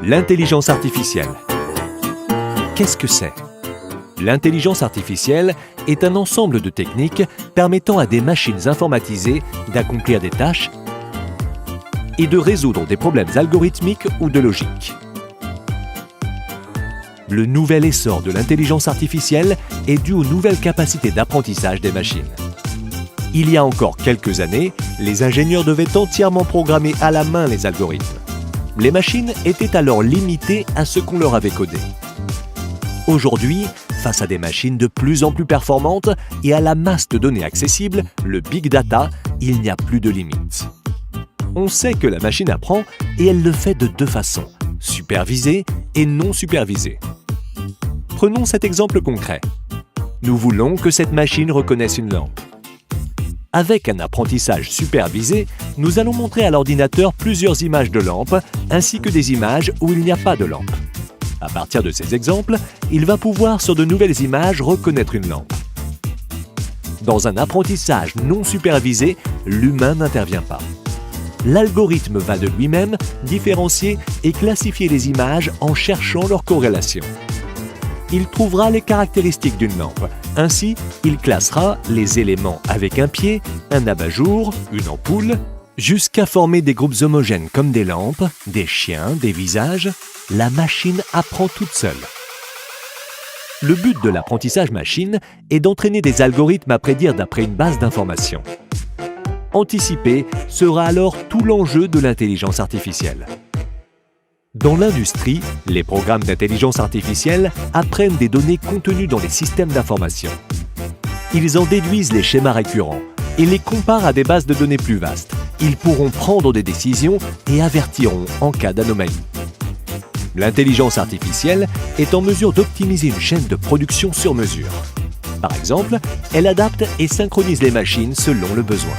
L'intelligence artificielle. Qu'est-ce que c'est? L'intelligence artificielle est un ensemble de techniques permettant à des machines informatisées d'accomplir des tâches et de résoudre des problèmes algorithmiques ou de logique. Le nouvel essor de l'intelligence artificielle est dû aux nouvelles capacités d'apprentissage des machines. Il y a encore quelques années, les ingénieurs devaient entièrement programmer à la main les algorithmes. Les machines étaient alors limitées à ce qu'on leur avait codé. Aujourd'hui, face à des machines de plus en plus performantes et à la masse de données accessibles, le big data, il n'y a plus de limites. On sait que la machine apprend et elle le fait de deux façons, supervisée et non supervisée. Prenons cet exemple concret. Nous voulons que cette machine reconnaisse une lampe. Avec un apprentissage supervisé, nous allons montrer à l'ordinateur plusieurs images de lampes ainsi que des images où il n'y a pas de lampe. À partir de ces exemples, il va pouvoir sur de nouvelles images reconnaître une lampe. Dans un apprentissage non supervisé, l'humain n'intervient pas. L'algorithme va de lui-même différencier et classifier les images en cherchant leur corrélation. Il trouvera les caractéristiques d'une lampe. Ainsi, il classera les éléments avec un pied, un abat-jour, une ampoule, jusqu'à former des groupes homogènes comme des lampes, des chiens, des visages. La machine apprend toute seule. Le but de l'apprentissage machine est d'entraîner des algorithmes à prédire d'après une base d'informations. Anticiper sera alors tout l'enjeu de l'intelligence artificielle. Dans l'industrie, les programmes d'intelligence artificielle apprennent des données contenues dans les systèmes d'information. Ils en déduisent les schémas récurrents et les comparent à des bases de données plus vastes. Ils pourront prendre des décisions et avertiront en cas d'anomalie. L'intelligence artificielle est en mesure d'optimiser une chaîne de production sur mesure. Par exemple, elle adapte et synchronise les machines selon le besoin.